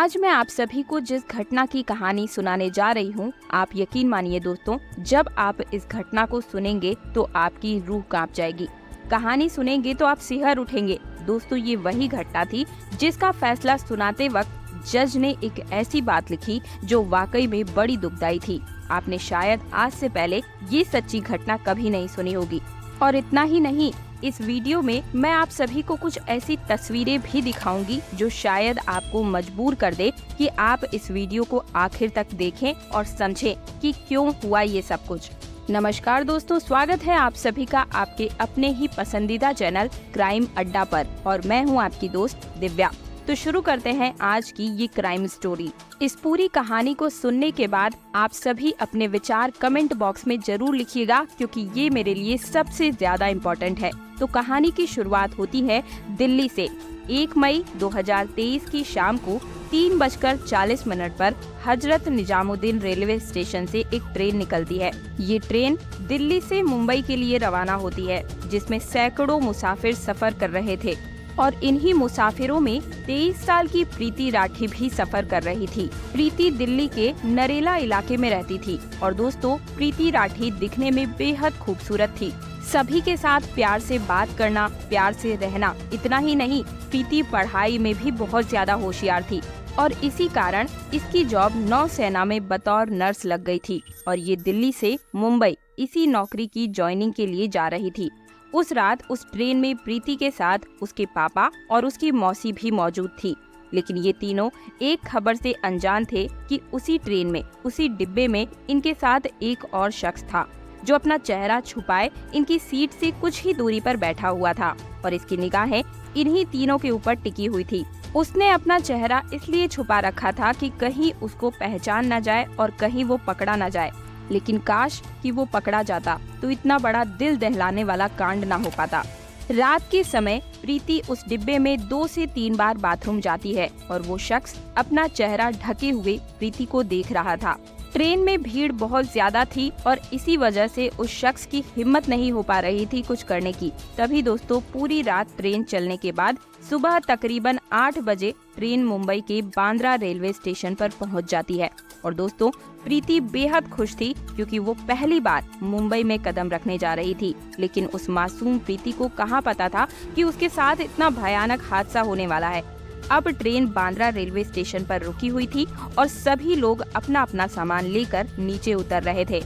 आज मैं आप सभी को जिस घटना की कहानी सुनाने जा रही हूँ, आप यकीन मानिए दोस्तों, जब आप इस घटना को सुनेंगे तो आपकी रूह कांप जाएगी। कहानी सुनेंगे तो आप सिहर उठेंगे। दोस्तों, ये वही घटना थी जिसका फैसला सुनाते वक्त जज ने एक ऐसी बात लिखी जो वाकई में बड़ी दुखदाई थी। आपने शायद आज से पहले ये सच्ची घटना कभी नहीं सुनी होगी। और इतना ही नहीं, इस वीडियो में मैं आप सभी को कुछ ऐसी तस्वीरें भी दिखाऊंगी जो शायद आपको मजबूर कर दे कि आप इस वीडियो को आखिर तक देखें और समझें कि क्यों हुआ ये सब कुछ। नमस्कार दोस्तों, स्वागत है आप सभी का आपके अपने ही पसंदीदा चैनल क्राइम अड्डा पर और मैं हूं आपकी दोस्त दिव्या। तो शुरू करते हैं आज की ये क्राइम स्टोरी। इस पूरी कहानी को सुनने के बाद आप सभी अपने विचार कमेंट बॉक्स में जरूर लिखिएगा, क्योंकि ये मेरे लिए सबसे ज्यादा इम्पोर्टेंट है। तो कहानी की शुरुआत होती है दिल्ली से। 1 मई 2023 की शाम को 3:40 पर हजरत निजामुद्दीन रेलवे स्टेशन से एक ट्रेन निकलती है। ये ट्रेन दिल्ली से मुंबई के लिए रवाना होती है, जिसमें सैकड़ों मुसाफिर सफर कर रहे थे और इन्हीं मुसाफिरों में 23 साल की प्रीति राठी भी सफर कर रही थी। प्रीति दिल्ली के नरेला इलाके में रहती थी और दोस्तों, प्रीति राठी दिखने में बेहद खूबसूरत थी। सभी के साथ प्यार से बात करना, प्यार से रहना, इतना ही नहीं, प्रीति पढ़ाई में भी बहुत ज्यादा होशियार थी और इसी कारण इसकी जॉब नौसेना में बतौर नर्स लग गई थी और ये दिल्ली से मुंबई इसी नौकरी की ज्वाइनिंग के लिए जा रही थी। उस रात उस ट्रेन में प्रीति के साथ उसके पापा और उसकी मौसी भी मौजूद थी, लेकिन ये तीनों एक खबर से अनजान थे कि उसी ट्रेन में, उसी डिब्बे में इनके साथ एक और शख्स था जो अपना चेहरा छुपाए इनकी सीट से कुछ ही दूरी पर बैठा हुआ था और इसकी निगाहें इन्हीं तीनों के ऊपर टिकी हुई थी। उसने अपना चेहरा इसलिए छुपा रखा था कि कहीं उसको पहचान न जाए और कहीं वो पकड़ा न जाए, लेकिन काश कि वो पकड़ा जाता तो इतना बड़ा दिल दहलाने वाला कांड ना हो पाता। रात के समय प्रीति उस डिब्बे में 2 से 3 बार बाथरूम जाती है और वो शख्स अपना चेहरा ढके हुए प्रीति को देख रहा था। ट्रेन में भीड़ बहुत ज्यादा थी और इसी वजह से उस शख्स की हिम्मत नहीं हो पा रही थी कुछ करने की। तभी दोस्तों, पूरी रात ट्रेन चलने के बाद सुबह तकरीबन 8 बजे ट्रेन मुंबई के बांद्रा रेलवे स्टेशन पर पहुंच जाती है और दोस्तों, प्रीति बेहद खुश थी क्योंकि वो पहली बार मुंबई में कदम रखने जा रही थी। लेकिन उस मासूम प्रीति को कहाँ पता था कि उसके साथ इतना भयानक हादसा होने वाला है। अब ट्रेन बांद्रा रेलवे स्टेशन पर रुकी हुई थी और सभी लोग अपना अपना सामान लेकर नीचे उतर रहे थे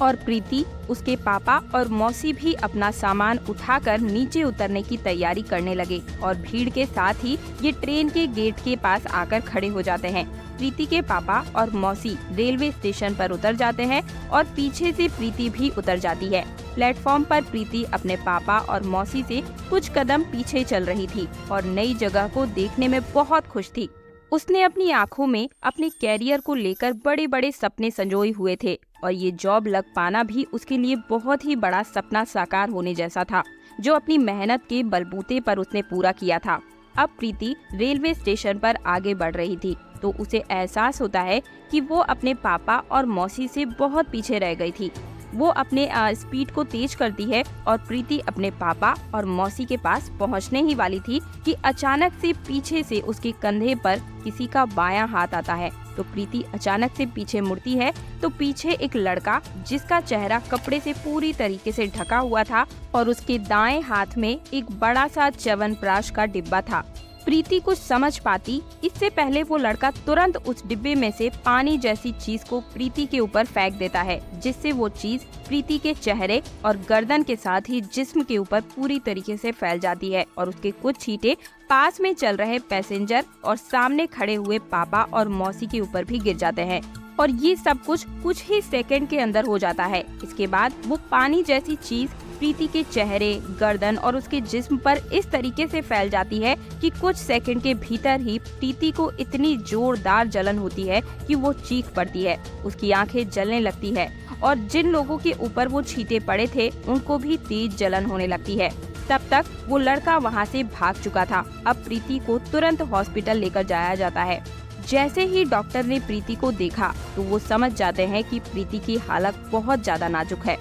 और प्रीति, उसके पापा और मौसी भी अपना सामान उठाकर नीचे उतरने की तैयारी करने लगे और भीड़ के साथ ही ये ट्रेन के गेट के पास आकर खड़े हो जाते हैं। प्रीति के पापा और मौसी रेलवे स्टेशन पर उतर जाते हैं और पीछे से प्रीति भी उतर जाती है। प्लेटफॉर्म पर प्रीति अपने पापा और मौसी से कुछ कदम पीछे चल रही थी और नई जगह को देखने में बहुत खुश थी। उसने अपनी आंखों में अपने कैरियर को लेकर बड़े बड़े सपने संजोए हुए थे और ये जॉब लग पाना भी उसके लिए बहुत ही बड़ा सपना साकार होने जैसा था, जो अपनी मेहनत के बलबूते पर उसने पूरा किया था। अब प्रीति रेलवे स्टेशन पर आगे बढ़ रही थी तो उसे एहसास होता है कि वो अपने पापा और मौसी से बहुत पीछे रह गई थी। वो अपने स्पीड को तेज करती है और प्रीति अपने पापा और मौसी के पास पहुंचने ही वाली थी कि अचानक से पीछे से उसके कंधे पर किसी का बायां हाथ आता है। तो प्रीति अचानक से पीछे मुड़ती है तो पीछे एक लड़का, जिसका चेहरा कपड़े से पूरी तरीके से ढका हुआ था और उसके दाएं हाथ में एक बड़ा सा च्यवनप्राश का डिब्बा था। प्रीति कुछ समझ पाती इससे पहले वो लड़का तुरंत उस डिब्बे में से पानी जैसी चीज को प्रीति के ऊपर फेंक देता है, जिससे वो चीज प्रीति के चेहरे और गर्दन के साथ ही जिस्म के ऊपर पूरी तरीके से फैल जाती है और उसके कुछ छींटे पास में चल रहे पैसेंजर और सामने खड़े हुए पापा और मौसी के ऊपर भी गिर जाते हैं और ये सब कुछ ही सेकंड के अंदर हो जाता है। इसके बाद वो पानी जैसी चीज प्रीति के चेहरे, गर्दन और उसके जिस्म पर इस तरीके से फैल जाती है कि कुछ सेकंड के भीतर ही प्रीति को इतनी जोरदार जलन होती है कि वो चीख पड़ती है। उसकी आंखें जलने लगती है और जिन लोगों के ऊपर वो छींटे पड़े थे उनको भी तेज जलन होने लगती है। तब तक वो लड़का वहाँ से भाग चुका था। अब प्रीति को तुरंत हॉस्पिटल लेकर जाया जाता है। जैसे ही डॉक्टर ने प्रीति को देखा तो वो समझ जाते हैं कि प्रीति की हालत बहुत ज्यादा नाजुक है।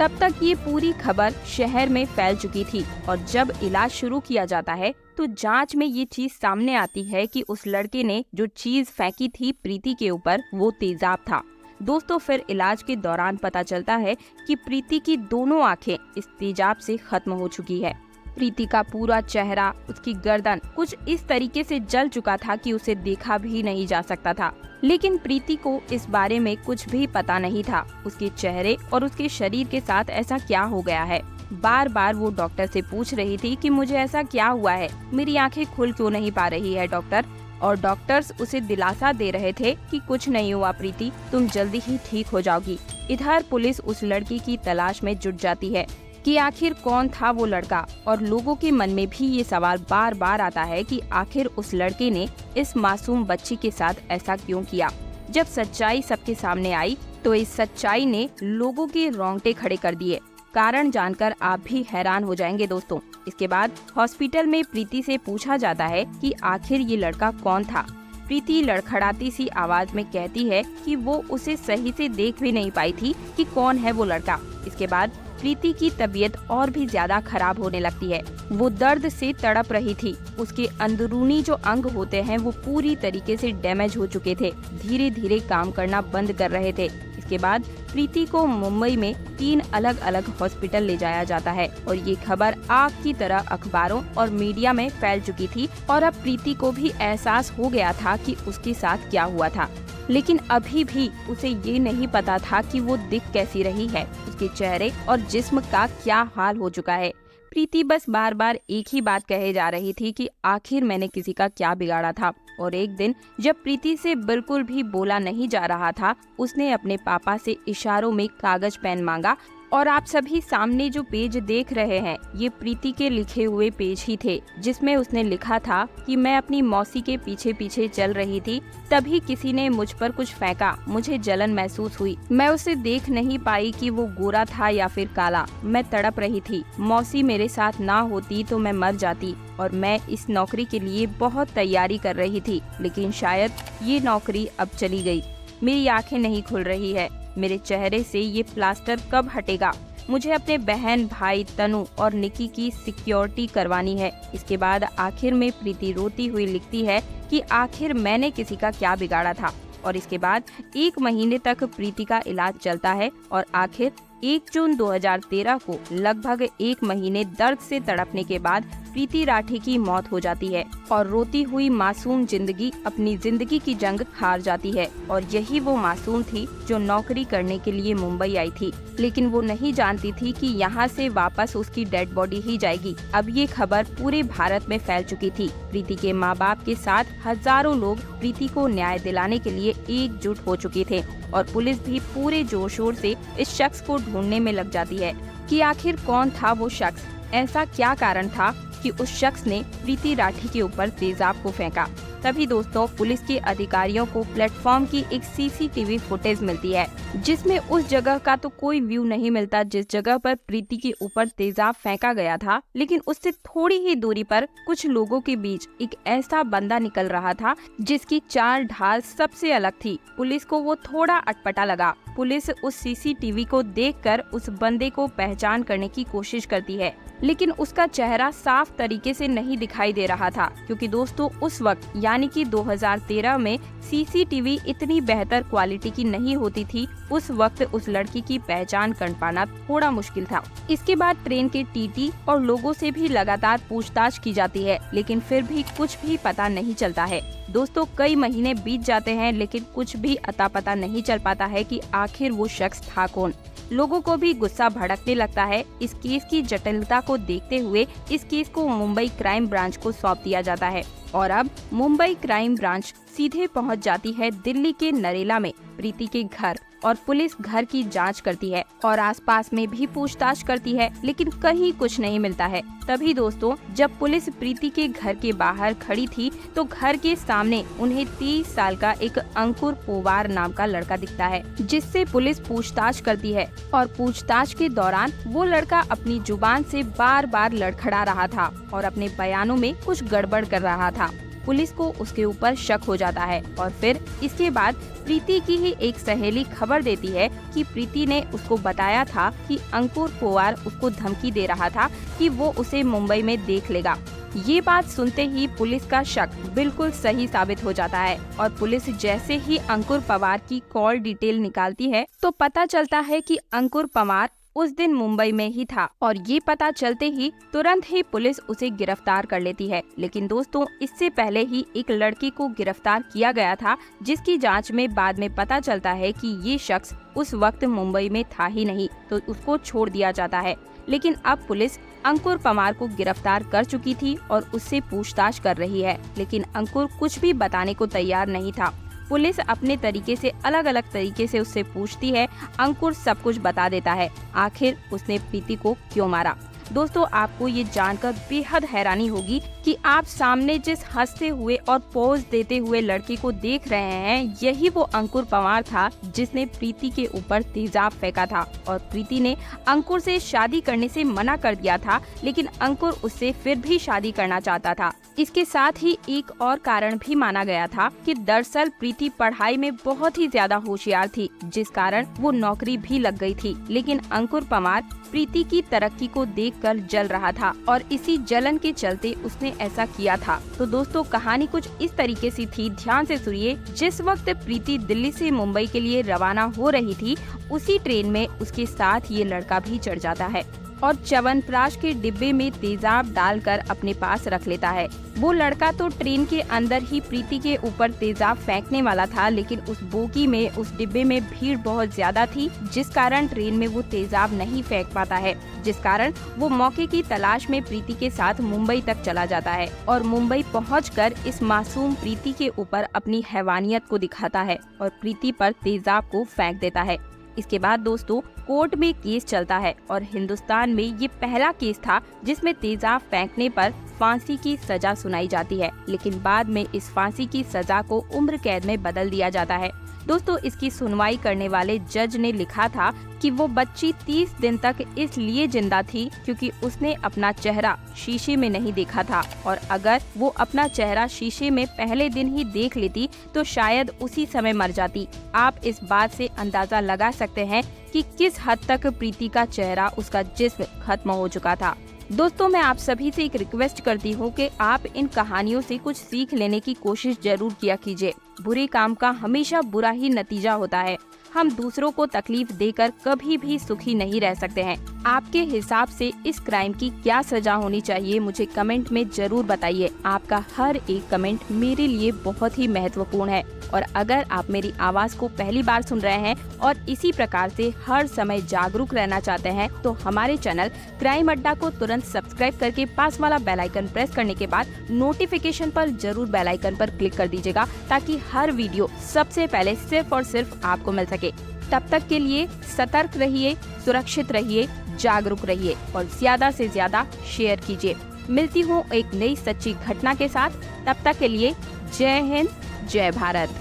तब तक ये पूरी खबर शहर में फैल चुकी थी और जब इलाज शुरू किया जाता है तो जांच में ये चीज सामने आती है कि उस लड़के ने जो चीज फेंकी थी प्रीति के ऊपर वो तेजाब था। दोस्तों फिर इलाज के दौरान पता चलता है कि प्रीति की दोनों आंखें इस तेजाब से खत्म हो चुकी है। प्रीति का पूरा चेहरा, उसकी गर्दन कुछ इस तरीके से जल चुका था कि उसे देखा भी नहीं जा सकता था। लेकिन प्रीति को इस बारे में कुछ भी पता नहीं था। उसके चेहरे और उसके शरीर के साथ ऐसा क्या हो गया है। बार बार वो डॉक्टर से पूछ रही थी कि मुझे ऐसा क्या हुआ है, मेरी आंखें खुल क्यों नहीं पा रही है डॉक्टर। और डॉक्टर्स उसे दिलासा दे रहे थे कि कुछ नहीं हुआ प्रीति, तुम जल्दी ही ठीक हो जाओगी। इधर पुलिस उस लड़की की तलाश में जुट जाती है कि आखिर कौन था वो लड़का। और लोगों के मन में भी ये सवाल बार बार आता है कि आखिर उस लड़के ने इस मासूम बच्ची के साथ ऐसा क्यों किया। जब सच्चाई सबके सामने आई तो इस सच्चाई ने लोगों के रोंगटे खड़े कर दिए। कारण जानकर आप भी हैरान हो जाएंगे दोस्तों। इसके बाद हॉस्पिटल में प्रीति से पूछा जाता है कि आखिर ये लड़का कौन था। प्रीति लड़खड़ाती सी आवाज में कहती है कि वो उसे सही से देख भी नहीं पाई थी कि कौन है वो लड़का। इसके बाद प्रीति की तबीयत और भी ज्यादा खराब होने लगती है। वो दर्द से तड़प रही थी। उसके अंदरूनी जो अंग होते हैं वो पूरी तरीके से डैमेज हो चुके थे, धीरे धीरे काम करना बंद कर रहे थे। इसके बाद प्रीति को मुंबई में 3 अलग अलग हॉस्पिटल ले जाया जाता है और ये खबर आग की तरह अखबारों और मीडिया में फैल चुकी थी। और अब प्रीति को भी एहसास हो गया था कि उसके साथ क्या हुआ था। लेकिन अभी भी उसे ये नहीं पता था कि वो दिख कैसी रही है, उसके चेहरे और जिस्म का क्या हाल हो चुका है। प्रीति बस बार बार एक ही बात कहे जा रही थी कि आखिर मैंने किसी का क्या बिगाड़ा था। और एक दिन जब प्रीति से बिल्कुल भी बोला नहीं जा रहा था, उसने अपने पापा से इशारों में कागज पेन मांगा। और आप सभी सामने जो पेज देख रहे हैं ये प्रीति के लिखे हुए पेज ही थे, जिसमें उसने लिखा था कि मैं अपनी मौसी के पीछे पीछे चल रही थी, तभी किसी ने मुझ पर कुछ फेंका, मुझे जलन महसूस हुई। मैं उसे देख नहीं पाई कि वो गोरा था या फिर काला। मैं तड़प रही थी। मौसी मेरे साथ ना होती तो मैं मर जाती। और मैं इस नौकरी के लिए बहुत तैयारी कर रही थी, लेकिन शायद ये नौकरी अब चली गई। मेरी आंखें नहीं खुल रही है। मेरे चेहरे से ये प्लास्टर कब हटेगा। मुझे अपने बहन, भाई तनु और निकी की सिक्योरिटी करवानी है। इसके बाद आखिर में प्रीति रोती हुई लिखती है कि आखिर मैंने किसी का क्या बिगाड़ा था। और इसके बाद 1 महीने तक प्रीति का इलाज चलता है और आखिर 1 जून 2013 को लगभग 1 महीने दर्द से तड़पने के बाद प्रीति राठी की मौत हो जाती है और रोती हुई मासूम जिंदगी अपनी जिंदगी की जंग हार जाती है। और यही वो मासूम थी जो नौकरी करने के लिए मुंबई आई थी, लेकिन वो नहीं जानती थी कि यहाँ से वापस उसकी डेड बॉडी ही जाएगी। अब ये खबर पूरे भारत में फैल चुकी थी। प्रीति के माँ बाप के साथ हजारों लोग प्रीति को न्याय दिलाने के लिए एकजुट हो चुके थे और पुलिस भी पूरे जोर शोर से इस शख्स को ढूंढने में लग जाती है कि आखिर कौन था वो शख्स। ऐसा क्या कारण था कि उस शख्स ने प्रीति राठी के ऊपर तेजाब को फेंका। तभी दोस्तों पुलिस के अधिकारियों को प्लेटफॉर्म की एक सीसीटीवी फुटेज मिलती है, जिसमें उस जगह का तो कोई व्यू नहीं मिलता जिस जगह पर प्रीति के ऊपर तेजाब फेंका गया था। लेकिन उससे थोड़ी ही दूरी पर कुछ लोगों के बीच एक ऐसा बंदा निकल रहा था जिसकी चाल ढाल सबसे अलग थी। पुलिस को वो थोड़ा अटपटा लगा। पुलिस उस सीसीटीवी को देखकर उस बंदे को पहचान करने की कोशिश करती है, लेकिन उसका चेहरा साफ तरीके से नहीं दिखाई दे रहा था, क्योंकि दोस्तों उस वक्त यानी कि 2013 में सीसीटीवी इतनी बेहतर क्वालिटी की नहीं होती थी। उस वक्त उस लड़की की पहचान कर पाना थोड़ा मुश्किल था। इसके बाद ट्रेन के टीटी और लोगों से भी लगातार पूछताछ की जाती है, लेकिन फिर भी कुछ भी पता नहीं चलता है। दोस्तों कई महीने बीत जाते हैं, लेकिन कुछ भी अता पता नहीं चल पाता है कि आखिर वो शख्स था कौन। लोगों को भी गुस्सा भड़कने लगता है। इस केस की जटिलता को देखते हुए इस केस को मुंबई क्राइम ब्रांच को सौंप दिया जाता है और अब मुंबई क्राइम ब्रांच सीधे पहुंच जाती है दिल्ली के नरेला में प्रीति के घर और पुलिस घर की जांच करती है और आसपास में भी पूछताछ करती है, लेकिन कहीं कुछ नहीं मिलता है। तभी दोस्तों जब पुलिस प्रीति के घर के बाहर खड़ी थी तो घर के सामने उन्हें 30 साल का एक अंकुर पोवार नाम का लड़का दिखता है, जिससे पुलिस पूछताछ करती है। और पूछताछ के दौरान वो लड़का अपनी जुबान से बार बार लड़खड़ा रहा था और अपने बयानों में कुछ गड़बड़ कर रहा था। पुलिस को उसके ऊपर शक हो जाता है और फिर इसके बाद प्रीति की ही एक सहेली खबर देती है कि प्रीति ने उसको बताया था कि अंकुर पवार उसको धमकी दे रहा था कि वो उसे मुंबई में देख लेगा। ये बात सुनते ही पुलिस का शक बिल्कुल सही साबित हो जाता है और पुलिस जैसे ही अंकुर पवार की कॉल डिटेल निकालती है तो पता चलता है कि अंकुर पवार उस दिन मुंबई में ही था और ये पता चलते ही तुरंत ही पुलिस उसे गिरफ्तार कर लेती है। लेकिन दोस्तों, इससे पहले ही एक लड़की को गिरफ्तार किया गया था जिसकी जांच में बाद में पता चलता है कि ये शख्स उस वक्त मुंबई में था ही नहीं, तो उसको छोड़ दिया जाता है। लेकिन अब पुलिस अंकुर पवार को गिरफ्तार कर चुकी थी और उससे पूछताछ कर रही है, लेकिन अंकुर कुछ भी बताने को तैयार नहीं था। पुलिस अपने तरीके से अलग अलग तरीके से उससे पूछती है, अंकुर सब कुछ बता देता है आखिर उसने प्रीति को क्यों मारा। दोस्तों, आपको ये जानकर बेहद हैरानी होगी कि आप सामने जिस हंसते हुए और पोज देते हुए लड़के को देख रहे हैं, यही वो अंकुर पवार था जिसने प्रीति के ऊपर तेजाब फेंका था और प्रीति ने अंकुर से शादी करने से मना कर दिया था, लेकिन अंकुर उससे फिर भी शादी करना चाहता था। इसके साथ ही एक और कारण भी माना गया था कि दरअसल प्रीति पढ़ाई में बहुत ही ज्यादा होशियार थी, जिस कारण वो नौकरी भी लग गई थी। लेकिन अंकुर पवार प्रीति की तरक्की को देखकर जल रहा था और इसी जलन के चलते उसने ऐसा किया था। तो दोस्तों, कहानी कुछ इस तरीके से थी, ध्यान से सुनिए। जिस वक्त प्रीति दिल्ली से मुंबई के लिए रवाना हो रही थी, उसी ट्रेन में उसके साथ ये लड़का भी चढ़ जाता है और च्यवनप्राश के डिब्बे में तेजाब डालकर अपने पास रख लेता है। वो लड़का तो ट्रेन के अंदर ही प्रीति के ऊपर तेजाब फेंकने वाला था, लेकिन उस बोगी में, उस डिब्बे में भीड़ बहुत ज्यादा थी, जिस कारण ट्रेन में वो तेजाब नहीं फेंक पाता है, जिस कारण वो मौके की तलाश में प्रीति के साथ मुंबई तक चला जाता है और मुंबई पहुंचकर इस मासूम प्रीति के ऊपर अपनी हैवानियत को दिखाता है और प्रीति पर तेजाब को फेंक देता है। इसके बाद दोस्तों, कोर्ट में केस चलता है और हिंदुस्तान में ये पहला केस था जिसमें तेजाब फेंकने पर फांसी की सजा सुनाई जाती है, लेकिन बाद में इस फांसी की सजा को उम्र कैद में बदल दिया जाता है। दोस्तों, इसकी सुनवाई करने वाले जज ने लिखा था कि वो बच्ची 30 दिन तक इसलिए जिंदा थी क्योंकि उसने अपना चेहरा शीशे में नहीं देखा था और अगर वो अपना चेहरा शीशे में पहले दिन ही देख लेती तो शायद उसी समय मर जाती। आप इस बात से अंदाजा लगा सकते हैं कि किस हद तक प्रीति का चेहरा, उसका जिस्म खत्म हो चुका था। दोस्तों, मैं आप सभी से एक रिक्वेस्ट करती हूँ कि आप इन कहानियों से कुछ सीख लेने की कोशिश जरूर किया कीजिए। बुरे काम का हमेशा बुरा ही नतीजा होता है। हम दूसरों को तकलीफ देकर कभी भी सुखी नहीं रह सकते हैं। आपके हिसाब से इस क्राइम की क्या सजा होनी चाहिए, मुझे कमेंट में जरूर बताइए। आपका हर एक कमेंट मेरे लिए बहुत ही महत्वपूर्ण है और अगर आप मेरी आवाज को पहली बार सुन रहे हैं और इसी प्रकार से हर समय जागरूक रहना चाहते हैं तो हमारे चैनल क्राइम अड्डा को तुरंत सब्सक्राइब करके पास वाला बेल आइकन प्रेस करने के बाद नोटिफिकेशन पर जरूर बेल आइकन पर क्लिक कर दीजिएगा ताकि हर वीडियो सबसे पहले सिर्फ और सिर्फ आपको मिल सके। तब तक के लिए सतर्क रहिए, सुरक्षित रहिए, जागरूक रहिए और ज्यादा से ज्यादा शेयर कीजिए। मिलती हूँ एक नई सच्ची घटना के साथ, तब तक के लिए जय हिंद, जय भारत।